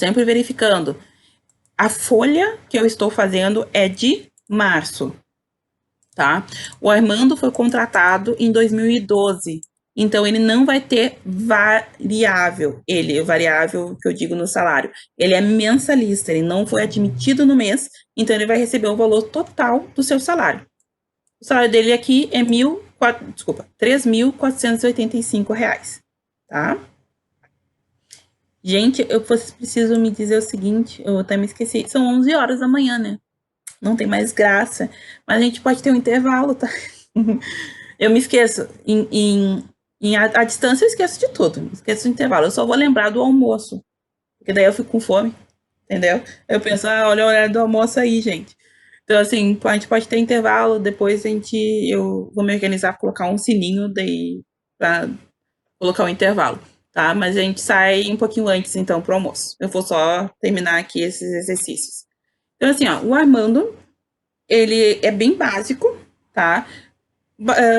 sempre verificando. A folha que eu estou fazendo é de março, tá? O Armando foi contratado em 2012, então ele não vai ter variável. O variável que eu digo no salário, ele é mensalista, ele não foi admitido no mês, então ele vai receber o valor total do seu salário. O salário dele aqui é R$ 3.485, tá? Gente, vocês precisam me dizer o seguinte, eu até me esqueci, são 11 horas da manhã, né? Não tem mais graça, mas a gente pode ter um intervalo, tá? Eu me esqueço, a distância eu esqueço de tudo, esqueço do intervalo, eu só vou lembrar do almoço, porque daí eu fico com fome, entendeu? Eu penso, olha o horário do almoço aí, gente. Então, assim, a gente pode ter intervalo, depois eu vou me organizar, colocar um sininho daí pra colocar o intervalo, tá? Mas a gente sai um pouquinho antes, então, pro almoço. Eu vou só terminar aqui esses exercícios. Então, assim, o Armando, ele é bem básico, tá?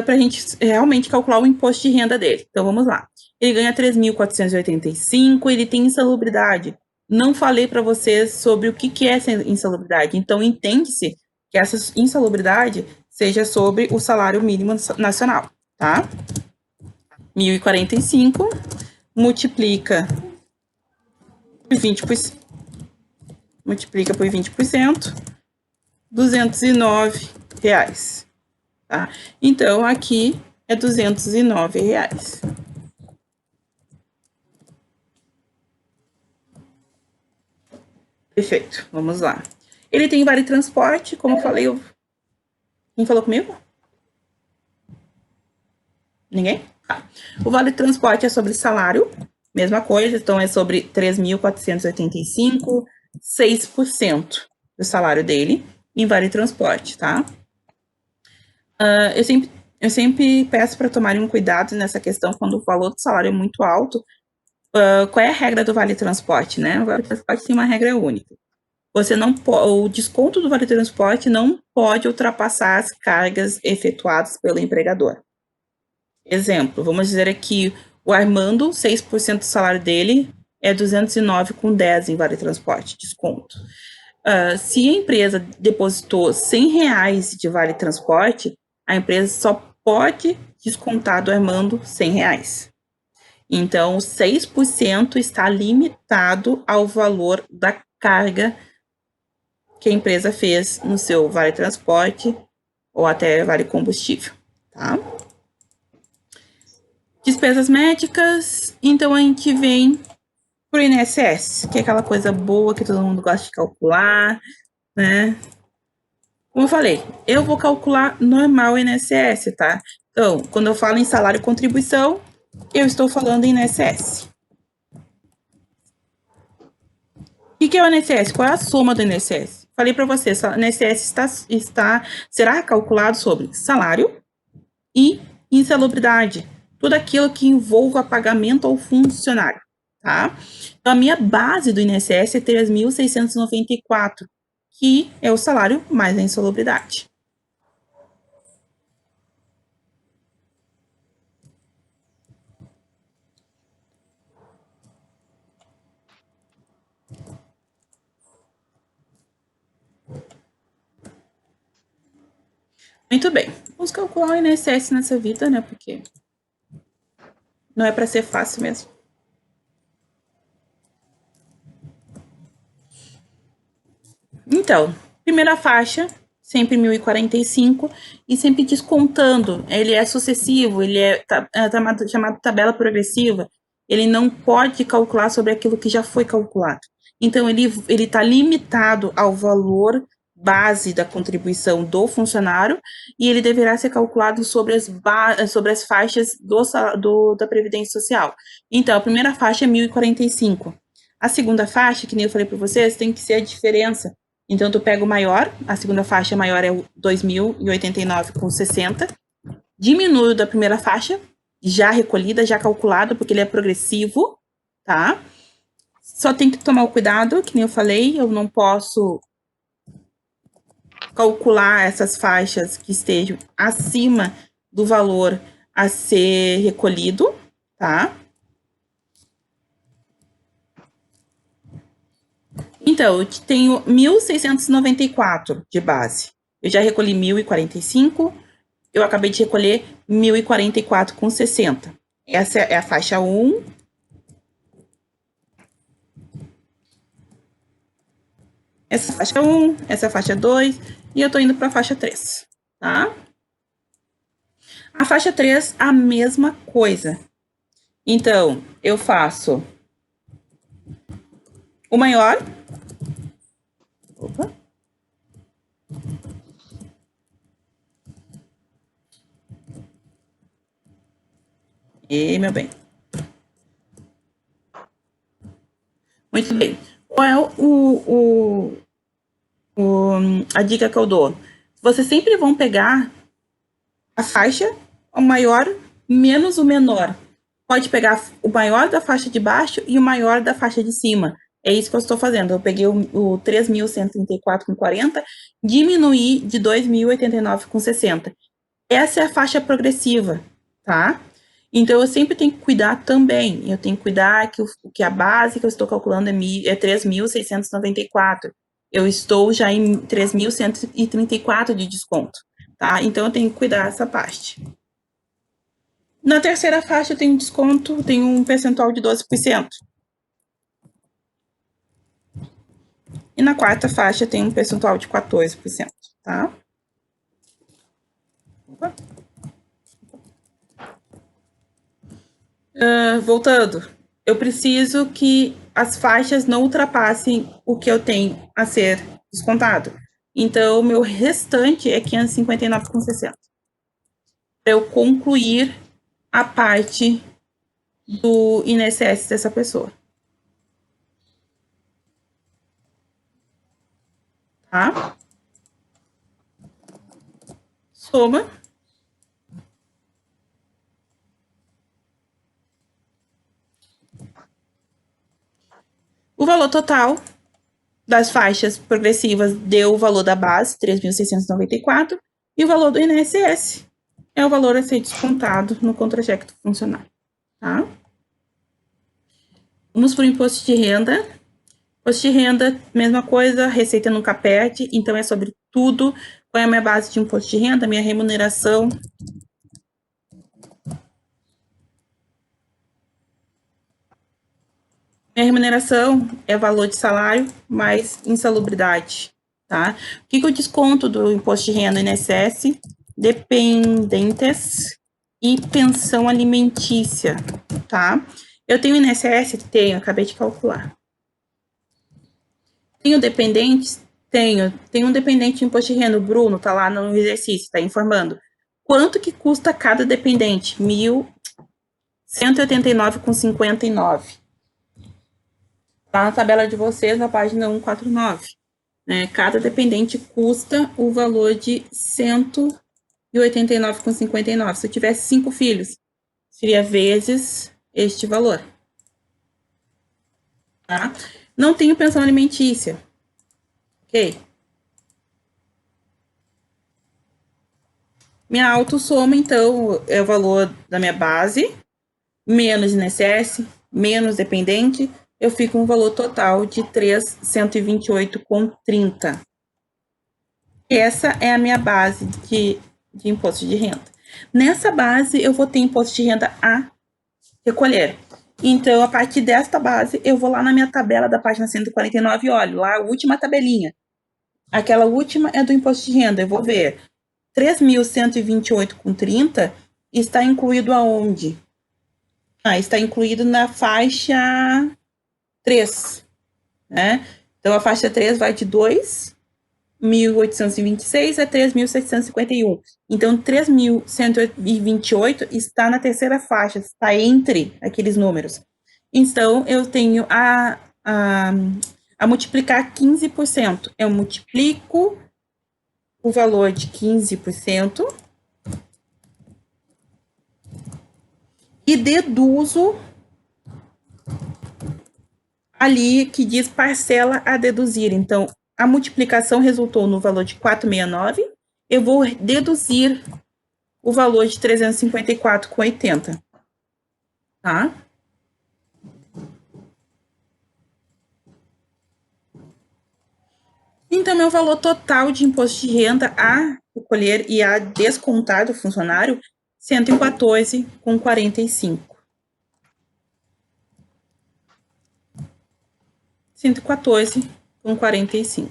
Pra gente realmente calcular o imposto de renda dele. Então, vamos lá. Ele ganha 3.485, ele tem insalubridade. Não falei para vocês sobre o que é essa insalubridade. Então, entende-se que essa insalubridade seja sobre o salário mínimo nacional, tá? 1.045 multiplica por 20%, multiplica por 20%, R$ 209, tá? Então, aqui é R$ 209. Perfeito, vamos lá. Ele tem vale transporte, como eu falei. Quem falou comigo? Ninguém? Tá. O vale transporte é sobre salário, mesma coisa, então é sobre 3.485, 6% do salário dele em vale transporte, tá? Eu sempre peço para tomarem um cuidado nessa questão quando o valor do salário é muito alto. Qual é a regra do vale transporte, né? O vale transporte tem uma regra única. O desconto do vale transporte não pode ultrapassar as cargas efetuadas pelo empregador. Exemplo, vamos dizer aqui, o Armando, 6% do salário dele é 209,10 em vale transporte, desconto. Se a empresa depositou R$ 100 de vale transporte, a empresa só pode descontar do Armando R$ 100. Então, 6% está limitado ao valor da carga que a empresa fez no seu vale transporte ou até vale combustível, tá? Despesas médicas, então a gente vem pro INSS, que é aquela coisa boa que todo mundo gosta de calcular, né? Como eu falei, eu vou calcular normal o INSS, tá? Então, quando eu falo em salário e contribuição, eu estou falando em INSS. O que é o INSS? Qual é a soma do INSS? Falei para você, o INSS será calculado sobre salário e insalubridade, tudo aquilo que envolva pagamento ao funcionário, tá? Então, a minha base do INSS é 3.694, que é o salário mais a insalubridade. Muito bem, vamos calcular o INSS nessa vida, né? Porque não é para ser fácil mesmo. Então, primeira faixa, sempre 1.045, e sempre descontando. Ele é sucessivo, ele é chamado tabela progressiva. Ele não pode calcular sobre aquilo que já foi calculado. Então, ele está limitado ao valor base da contribuição do funcionário e ele deverá ser calculado sobre as faixas da Previdência Social. Então, a primeira faixa é 1.045. A segunda faixa, que nem eu falei para vocês, tem que ser a diferença. Então, tu pega o maior, a segunda faixa maior é o 2.089,60, diminui da primeira faixa, já recolhida, já calculada, porque ele é progressivo, tá? Só tem que tomar o cuidado, que nem eu falei, eu não posso calcular essas faixas que estejam acima do valor a ser recolhido, tá? Então, eu tenho 1.694 de base. Eu já recolhi 1.045. Eu acabei de recolher 1.044,60. Essa é a faixa 1. Essa é a faixa 1, essa é a faixa 2. E eu tô indo para a faixa 3, tá? A faixa 3, a mesma coisa. Então, eu faço o maior. Opa. E, meu bem. Muito bem. Qual é a dica que eu dou? Vocês sempre vão pegar a faixa, o maior menos o menor. Pode pegar o maior da faixa de baixo e o maior da faixa de cima. É isso que eu estou fazendo. Eu peguei o 3.134,40, diminuí de 2.089,60. Essa é a faixa progressiva, tá? Então, eu sempre tenho que cuidar também. Eu tenho que cuidar que a base que eu estou calculando é 3.694. Eu estou já em 3.134 de desconto, tá? Então, eu tenho que cuidar dessa parte. Na terceira faixa, eu tenho desconto, tenho um percentual de 12%. E na quarta faixa, tem um percentual de 14%, tá? Opa. Voltando, eu preciso que as faixas não ultrapassem o que eu tenho a ser descontado. Então, o meu restante é 559,60. Para eu concluir a parte do INSS dessa pessoa. Tá? Soma. O valor total das faixas progressivas deu o valor da base, 3.694, e o valor do INSS é o valor a ser descontado no contra-cheque do funcionário, tá? Vamos para o imposto de renda. Imposto de renda, mesma coisa, receita nunca perde, então é sobre tudo. Qual é a minha base de imposto de renda? Minha remuneração. Minha remuneração é valor de salário mais insalubridade, tá? O que eu desconto do imposto de renda INSS? Dependentes e pensão alimentícia, tá? Eu tenho INSS? Tenho, acabei de calcular. Tenho dependentes? Tenho. Tem um dependente de imposto de renda, o Bruno, tá lá no exercício, tá informando. Quanto que custa cada dependente? 1.189,59. Tá na tabela de vocês, na página 149. Né? Cada dependente custa o valor de 189,59. Se eu tivesse 5 filhos, seria vezes este valor. Tá? Não tenho pensão alimentícia. Ok? Minha autossoma, então, é o valor da minha base, menos INSS, menos dependente, eu fico com um valor total de 3.128,30. Essa é a minha base de imposto de renda. Nessa base, eu vou ter imposto de renda a recolher. Então, a partir desta base, eu vou lá na minha tabela da página 149 e olho lá a última tabelinha. Aquela última é do imposto de renda. Eu vou ver 3.128,30 está incluído aonde? Está incluído na faixa 3, né? Então, a faixa 3 vai de 2.826 a 3.751. Então, 3.128 está na terceira faixa, está entre aqueles números. Então, eu tenho a multiplicar 15%. Eu multiplico o valor de 15% e deduzo ali que diz parcela a deduzir. Então, a multiplicação resultou no valor de 469, eu vou deduzir o valor de 354,80, tá? Então, meu valor total de imposto de renda a recolher e a descontar do funcionário, 114,45. 114,45.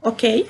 Ok?